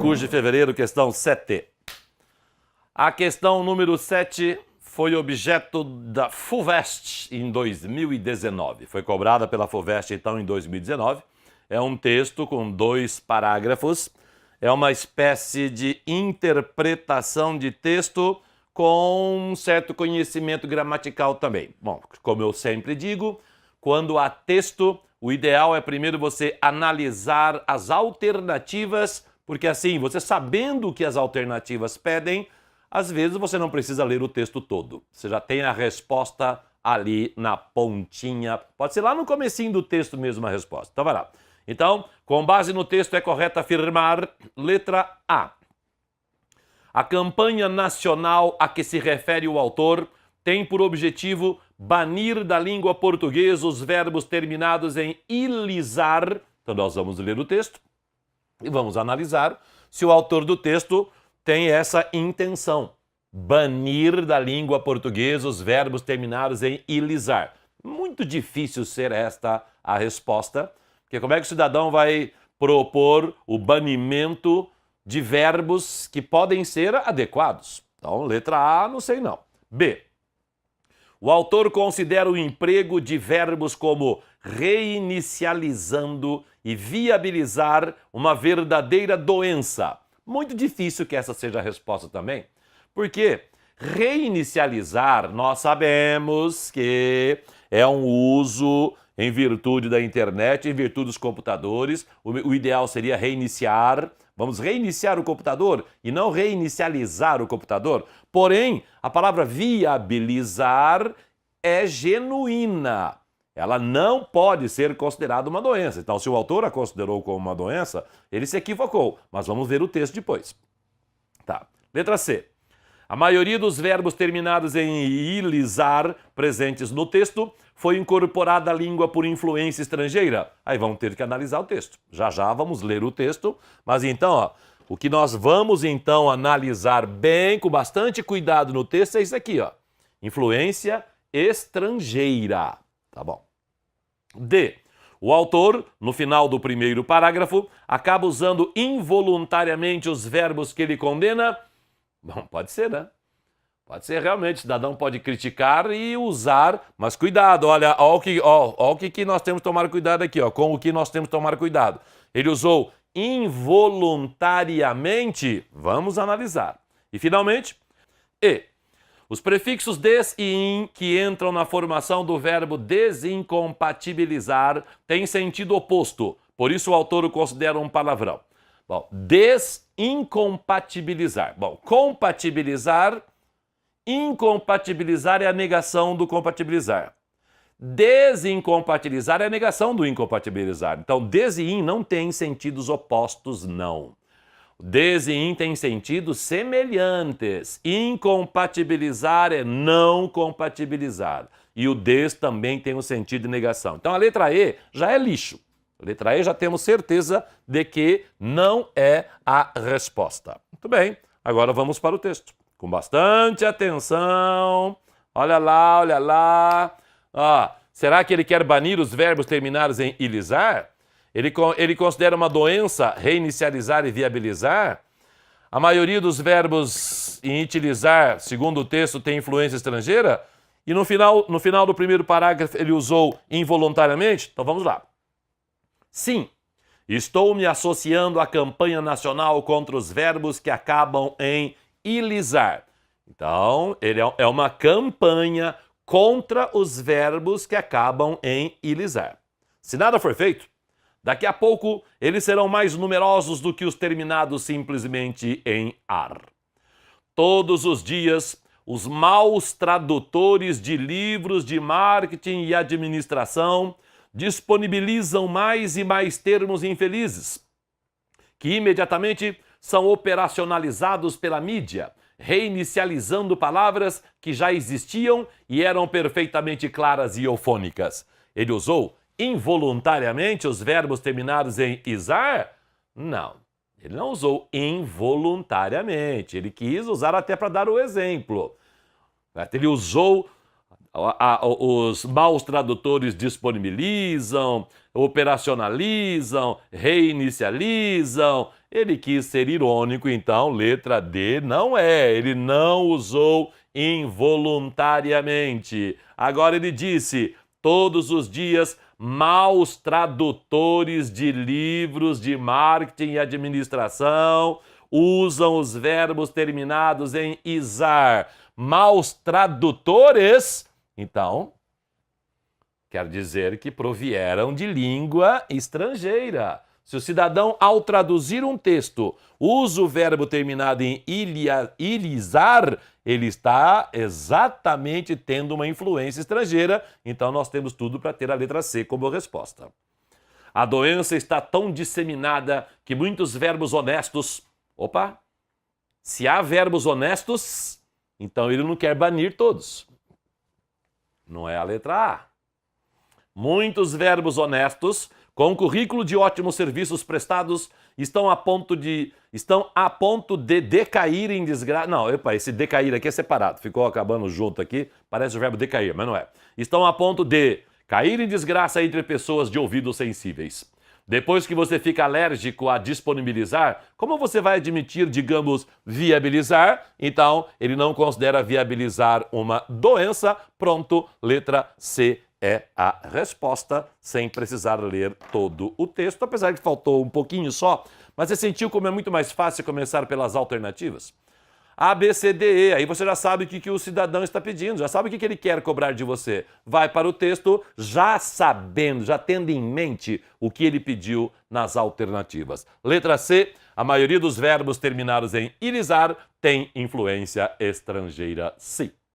curso de fevereiro, questão 7. A questão número 7 foi objeto da FUVEST em 2019. Foi cobrada pela FUVEST, então, em 2019. É um texto com 2 parágrafos. É uma espécie de interpretação de texto com um certo conhecimento gramatical também. Bom, como eu sempre digo, quando há texto, o ideal é primeiro você analisar as alternativas, porque assim, você sabendo o que as alternativas pedem, às vezes você não precisa ler o texto todo. Você já tem a resposta ali na pontinha. Pode ser lá no comecinho do texto mesmo a resposta. Então vai lá. Então, com base no texto é correto afirmar, letra A. A campanha nacional a que se refere o autor tem por objetivo banir da língua portuguesa os verbos terminados em ilisar. Então nós vamos ler o texto e vamos analisar se o autor do texto tem essa intenção. Banir da língua portuguesa os verbos terminados em ilisar. Muito difícil ser esta a resposta, porque como é que o cidadão vai propor o banimento de verbos que podem ser adequados? Então, letra A, não sei não. B. O autor considera o emprego de verbos como reinicializando e viabilizar uma verdadeira doença. Muito difícil que essa seja a resposta também, porque reinicializar, nós sabemos que é um uso em virtude da internet, em virtude dos computadores. O ideal seria reiniciar. Vamos reiniciar o computador e não reinicializar o computador. Porém, a palavra viabilizar é genuína. Ela não pode ser considerada uma doença. Então, se o autor a considerou como uma doença, ele se equivocou. Mas vamos ver o texto depois. Tá. Letra C. A maioria dos verbos terminados em ilisar presentes no texto foi incorporada à língua por influência estrangeira. Aí vamos ter que analisar o texto. Já já vamos ler o texto. Mas então, ó, o que nós vamos então analisar bem, com bastante cuidado no texto, é isso aqui, ó. Influência estrangeira. Tá bom. D. O autor, no final do primeiro parágrafo, acaba usando involuntariamente os verbos que ele condena. Bom, pode ser, né? Pode ser realmente, o cidadão pode criticar e usar, mas cuidado, olha o que nós temos que tomar cuidado aqui, ó, com o que nós temos que tomar cuidado. Ele usou involuntariamente, vamos analisar. E finalmente, E. Os prefixos des e in que entram na formação do verbo desincompatibilizar têm sentido oposto, por isso o autor o considera um palavrão. Bom, desincompatibilizar. Bom, compatibilizar, incompatibilizar é a negação do compatibilizar. Desincompatibilizar é a negação do incompatibilizar. Então, des e in não tem sentidos opostos, não. Des e in tem sentidos semelhantes. Incompatibilizar é não compatibilizar. E o des também tem um sentido de negação. Então, a letra E já é lixo. A letra E já temos certeza de que não é a resposta. Muito bem, agora vamos para o texto. Com bastante atenção. Olha lá, olha lá. Será que ele quer banir os verbos terminados em ilisar? Ele considera uma doença reinicializar e viabilizar? A maioria dos verbos em utilizar, segundo o texto, tem influência estrangeira? E no final do primeiro parágrafo ele usou involuntariamente? Então vamos lá. Sim, estou me associando à campanha nacional contra os verbos que acabam em ilisar. Então, ele é uma campanha contra os verbos que acabam em ilisar. Se nada for feito, daqui a pouco eles serão mais numerosos do que os terminados simplesmente em ar. Todos os dias, os maus tradutores de livros de marketing e administração disponibilizam mais e mais termos infelizes, que imediatamente são operacionalizados pela mídia, reinicializando palavras que já existiam e eram perfeitamente claras e eufônicas. Ele usou involuntariamente os verbos terminados em isar? Não, ele não usou involuntariamente. Ele quis usar até para dar o exemplo. Ele usou os maus tradutores disponibilizam, operacionalizam, reinicializam. Ele quis ser irônico, então letra D não é. Ele não usou involuntariamente. Agora ele disse, todos os dias, maus tradutores de livros de marketing e administração usam os verbos terminados em izar. Maus tradutores, então, quer dizer que provieram de língua estrangeira. Se o cidadão, ao traduzir um texto, usa o verbo terminado em ilizar, ele está exatamente tendo uma influência estrangeira, então nós temos tudo para ter a letra C como resposta. A doença está tão disseminada que muitos verbos honestos... Opa! Se há verbos honestos, então ele não quer banir todos. Não é a letra A. Muitos verbos honestos, com currículo de ótimos serviços prestados, estão a ponto de decair em desgraça. Não, epa, esse decair aqui é separado, ficou acabando junto aqui, parece o verbo decair, mas não é. Estão a ponto de cair em desgraça entre pessoas de ouvidos sensíveis. Depois que você fica alérgico a disponibilizar, como você vai admitir, digamos, viabilizar? Então, ele não considera viabilizar uma doença. Pronto, letra C é a resposta, sem precisar ler todo o texto, apesar que faltou um pouquinho só. Mas você sentiu como é muito mais fácil começar pelas alternativas? A, B, C, D, E. Aí você já sabe o que o cidadão está pedindo, já sabe o que ele quer cobrar de você. Vai para o texto já sabendo, já tendo em mente o que ele pediu nas alternativas. Letra C, a maioria dos verbos terminados em ilizar tem influência estrangeira, sim.